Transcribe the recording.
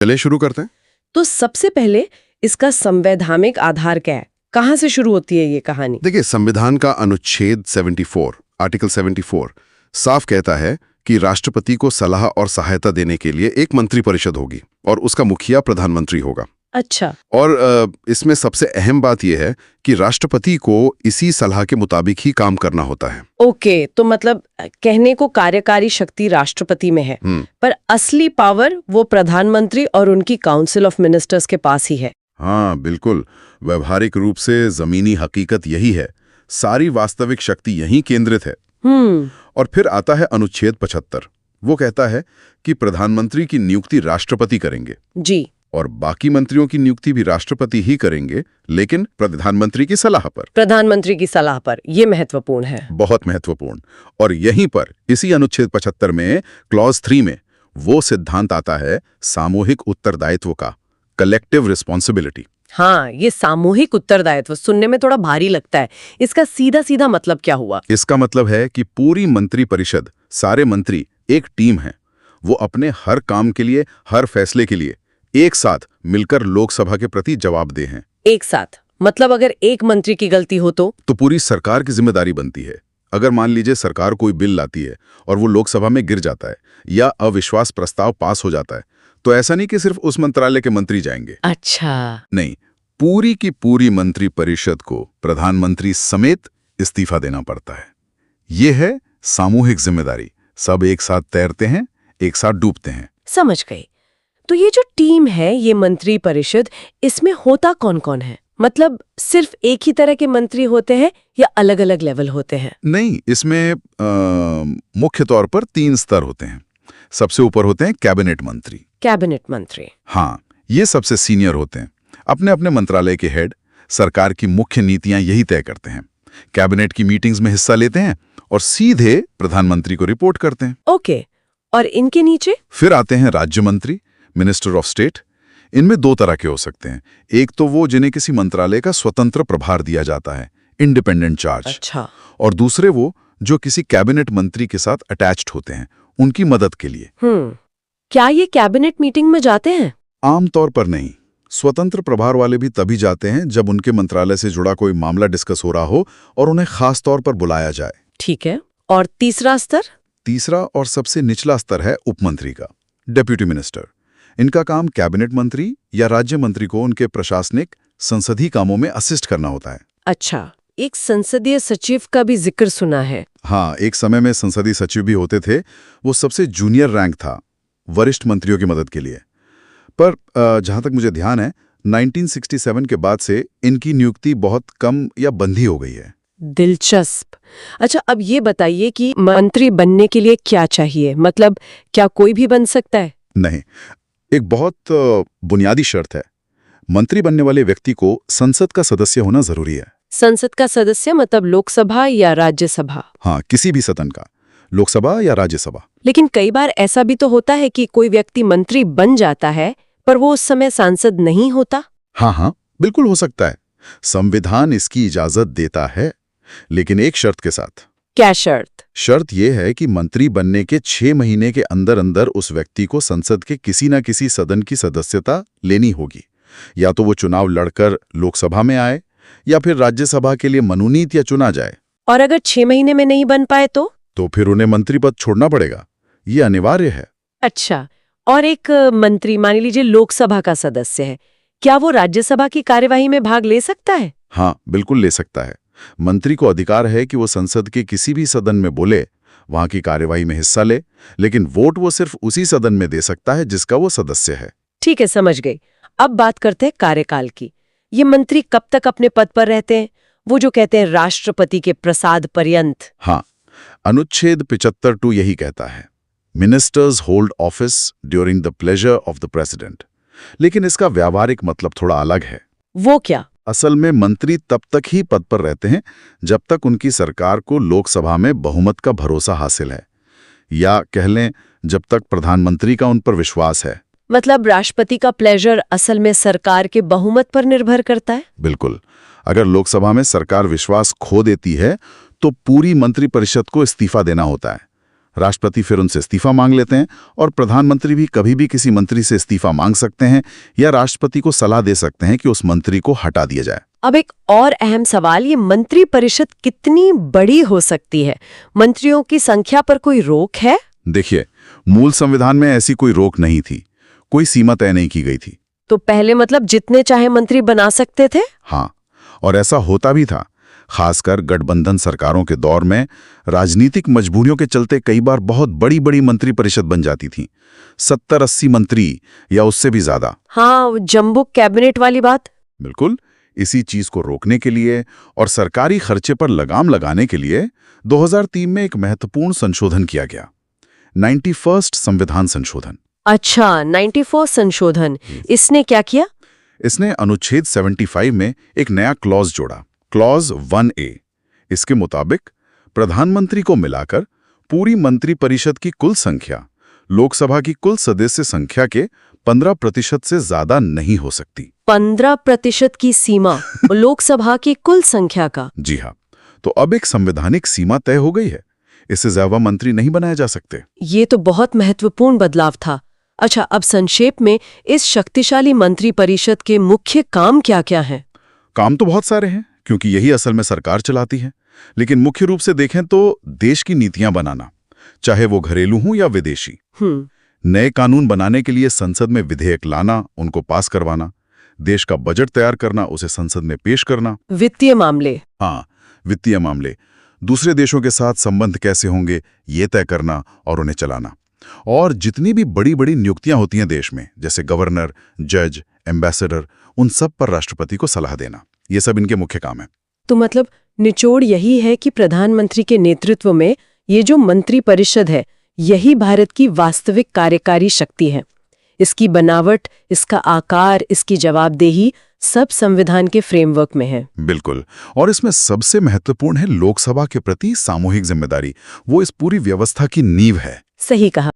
चलिए शुरू करते हैं। तो सबसे पहले इसका संवैधानिक आधार क्या है? कहाँ से शुरू होती है ये कहानी? देखिए, संविधान का अनुच्छेद 74, आर्टिकल 74 साफ कहता है कि राष्ट्रपति को सलाह और सहायता देने के लिए एक मंत्रिपरिषद होगी और उसका मुखिया प्रधानमंत्री होगा। अच्छा। और इसमें सबसे अहम बात यह है कि राष्ट्रपति को इसी सलाह के मुताबिक ही काम करना होता है। ओके, तो मतलब कहने को कार्यकारी शक्ति राष्ट्रपति में है, पर असली पावर वो प्रधानमंत्री और उनकी काउंसिल ऑफ मिनिस्टर्स के पास ही है। हाँ बिल्कुल, व्यवहारिक रूप से जमीनी हकीकत यही है। सारी वास्तविक शक्ति यहीं केंद्रित है। और फिर आता है अनुच्छेद 75। वो कहता है कि प्रधानमंत्री की नियुक्ति राष्ट्रपति करेंगे जी, और बाकी मंत्रियों की नियुक्ति भी राष्ट्रपति ही करेंगे, लेकिन प्रधानमंत्री की सलाह पर। प्रधानमंत्री की सलाह पर। ये महत्वपूर्ण है, बहुत महत्वपूर्ण। और यहीं पर इसी अनुच्छेद 75 में क्लॉज 3 में वो सिद्धांत आता है सामूहिक उत्तरदायित्व का, कलेक्टिव रिस्पॉन्सिबिलिटी। हाँ, ये सामूहिक उत्तरदायित्व सुनने में थोड़ा भारी लगता है। इसका सीधा सीधा मतलब क्या हुआ? इसका मतलब है कि पूरी मंत्रिपरिषद, सारे मंत्री एक टीम है। वो अपने हर काम के लिए, हर फैसले के लिए एक साथ मिलकर लोकसभा के प्रति जवाबदेह हैं। एक साथ मतलब अगर एक मंत्री की गलती हो तो पूरी सरकार की जिम्मेदारी बनती है। अगर मान लीजिए सरकार कोई बिल लाती है और वो लोकसभा में गिर जाता है या अविश्वास प्रस्ताव पास हो जाता है, तो ऐसा नहीं कि सिर्फ उस मंत्रालय के मंत्री जाएंगे। अच्छा। नहीं, पूरी की पूरी मंत्रिपरिषद को प्रधानमंत्री समेत इस्तीफा देना पड़ता है। ये है सामूहिक जिम्मेदारी। सब एक साथ तैरते हैं, एक साथ डूबते हैं। समझ गई। तो ये जो टीम है, ये मंत्री परिषद, इसमें होता कौन कौन है? मतलब सिर्फ एक ही तरह के मंत्री होते हैं या अलग अलग लेवल होते हैं? नहीं, इसमें मुख्य तौर पर 3 स्तर होते हैं। सबसे ऊपर होते हैं कैबिनेट मंत्री। कैबिनेट मंत्री, हाँ, ये सबसे सीनियर होते हैं। अपने अपने मंत्रालय के हेड सरकार की मुख्य नीतियां यही तय करते हैं। कैबिनेट की मीटिंग्स में हिस्सा लेते हैं और सीधे प्रधानमंत्री को रिपोर्ट करते हैं। ओके। और इनके नीचे? फिर आते हैं राज्य मंत्री, मिनिस्टर ऑफ स्टेट। इनमें 2 तरह के हो सकते हैं। एक तो वो जिन्हें किसी मंत्रालय का स्वतंत्र प्रभार दिया जाता है, इंडिपेंडेंट चार्ज। अच्छा। और दूसरे वो जो किसी कैबिनेट मंत्री के साथ अटैच्ड होते हैं, उनकी मदद के लिए। क्या ये कैबिनेट मीटिंग में जाते हैं? आमतौर पर नहीं। स्वतंत्र प्रभार वाले भी तभी जाते हैं जब उनके मंत्रालय से जुड़ा कोई मामला डिस्कस हो रहा हो और उन्हें खास तौर पर बुलाया जाए। ठीक है। और तीसरा स्तर? तीसरा और सबसे निचला स्तर है उपमंत्री का, डेप्यूटी मिनिस्टर। इनका काम कैबिनेट मंत्री या राज्य मंत्री को उनके प्रशासनिक संसदीय कामों में असिस्ट करना होता है। अच्छा, एक संसदीय सचिव का भी जिक्र सुना है। हाँ, एक समय में संसदीय सचिव भी होते थे। वो सबसे जूनियर रैंक था, वरिष्ठ मंत्रियों की मदद के लिए। पर जहां तक मुझे ध्यान है, 1967 के बाद से इनकी नियुक्ति बहुत कम या बंद ही हो गई है। दिलचस्प। अच्छा, अब ये बताइए कि मंत्री बनने के लिए क्या चाहिए? मतलब क्या कोई भी बन सकता है? नहीं, एक बहुत बुनियादी शर्त है। मंत्री बनने वाले व्यक्ति को संसद का सदस्य होना जरूरी है। संसद का सदस्य मतलब लोकसभा या राज्यसभा? हाँ, किसी भी सदन का, लोकसभा या राज्यसभा। लेकिन कई बार ऐसा भी तो होता है कि कोई व्यक्ति मंत्री बन जाता है पर वो उस समय सांसद नहीं होता। हाँ, बिल्कुल हो सकता है। संविधान इसकी इजाजत देता है, लेकिन एक शर्त के साथ। क्या शर्त? शर्त यह है कि मंत्री बनने के 6 महीने के अंदर अंदर उस व्यक्ति को संसद के किसी न किसी सदन की सदस्यता लेनी होगी। या तो वो चुनाव लड़कर लोकसभा में आए या फिर राज्यसभा के लिए मनोनीत या चुना जाए। और अगर 6 महीने में नहीं बन पाए तो फिर उन्हें मंत्री पद छोड़ना पड़ेगा। ये अनिवार्य है। अच्छा, और एक मंत्री मान लीजिए लोकसभा का सदस्य है, क्या वो राज्यसभा की कार्यवाही में भाग ले सकता है? हाँ, बिल्कुल ले सकता है। मंत्री को अधिकार है कि वो संसद के किसी भी सदन में बोले, वहां की कार्यवाही में हिस्सा ले, लेकिन वोट वो सिर्फ उसी सदन में दे सकता है जिसका वो सदस्य है। ठीक है, समझ गई। अब बात करते हैं कार्यकाल की। ये मंत्री कब तक अपने पद पर रहते हैं? वो जो कहते हैं राष्ट्रपति के प्रसाद पर्यंत। हाँ, अनुच्छेद 75(2) यही कहता है, ministers hold office during the pleasure of the president. लेकिन इसका व्यावहारिक मतलब थोड़ा अलग है। वो क्या? असल में मंत्री तब तक ही पद पर रहते हैं जब तक उनकी सरकार को लोकसभा में बहुमत का भरोसा हासिल है, या कह लें जब तक प्रधानमंत्री का उन पर विश्वास है। मतलब राष्ट्रपति का प्लेजर असल में सरकार के बहुमत पर निर्भर करता है? बिल्कुल। अगर लोकसभा में सरकार विश्वास खो देती है तो पूरी मंत्रिपरिषद को इस्तीफा देना होता है। राष्ट्रपति फिर उनसे इस्तीफा मांग लेते हैं और प्रधानमंत्री भी कभी भी किसी मंत्री से इस्तीफा मांग सकते हैं या राष्ट्रपति को सलाह दे सकते हैं कि उस मंत्री को हटा दिया जाए। अब एक और अहम सवाल, ये मंत्री परिषद कितनी बड़ी हो सकती है? मंत्रियों की संख्या पर कोई रोक है? देखिए, मूल संविधान में ऐसी कोई रोक नहीं थी, कोई सीमा तय नहीं की गई थी। तो पहले मतलब जितने चाहे मंत्री बना सकते थे? हाँ, और ऐसा होता भी था। खासकर गठबंधन सरकारों के दौर में राजनीतिक मजबूरियों के चलते कई बार बहुत बड़ी बड़ी मंत्री परिषद बन जाती थी, 70-80 मंत्री या उससे भी ज्यादा। हाँ, जम्बो कैबिनेट वाली बात। बिल्कुल। इसी चीज को रोकने के लिए और सरकारी खर्चे पर लगाम लगाने के लिए 2003 में एक महत्वपूर्ण संशोधन किया गया, 91st संविधान संशोधन। अच्छा, 94 संशोधन। इसने क्या किया? इसने अनुच्छेद 75 में एक नया क्लॉज जोड़ा, क्लॉज 1A। इसके मुताबिक प्रधानमंत्री को मिलाकर पूरी मंत्रिपरिषद की कुल संख्या लोकसभा की कुल सदस्य संख्या के 15% से ज्यादा नहीं हो सकती। 15% की सीमा लोकसभा की कुल संख्या का? जी हाँ, तो अब एक संवैधानिक सीमा तय हो गई है, इससे ज्यादा मंत्री नहीं बनाए जा सकते। ये तो बहुत महत्वपूर्ण बदलाव था। अच्छा, अब संक्षेप में इस शक्तिशाली मंत्री परिषद के मुख्य काम क्या-क्या हैं? काम तो बहुत सारे हैं, क्योंकि यही असल में सरकार चलाती है, लेकिन मुख्य रूप से देखें तो देश की नीतियां बनाना, चाहे वो घरेलू हों या विदेशी। नए कानून बनाने के लिए संसद में विधेयक लाना, उनको पास करवाना, देश का बजट तैयार करना, उसे संसद में पेश करना। वित्तीय मामले? हाँ, वित्तीय मामले। दूसरे देशों के साथ संबंध कैसे होंगे ये तय करना और उन्हें चलाना। और जितनी भी बड़ी बड़ी नियुक्तियां होती हैं देश में, जैसे गवर्नर, जज, एम्बेसडर, उन सब पर राष्ट्रपति को सलाह देना, ये सब इनके मुख्य काम है। तो मतलब निचोड़ यही है कि प्रधानमंत्री के नेतृत्व में ये जो मंत्री परिषद है, यही भारत की वास्तविक कार्यकारी शक्ति है। इसकी बनावट, इसका आकार, इसकी जवाबदेही सब संविधान के फ्रेमवर्क में है। बिल्कुल। और इसमें सबसे महत्वपूर्ण है लोकसभा के प्रति सामूहिक जिम्मेदारी। वो इस पूरी व्यवस्था की नींव है। सही कहा।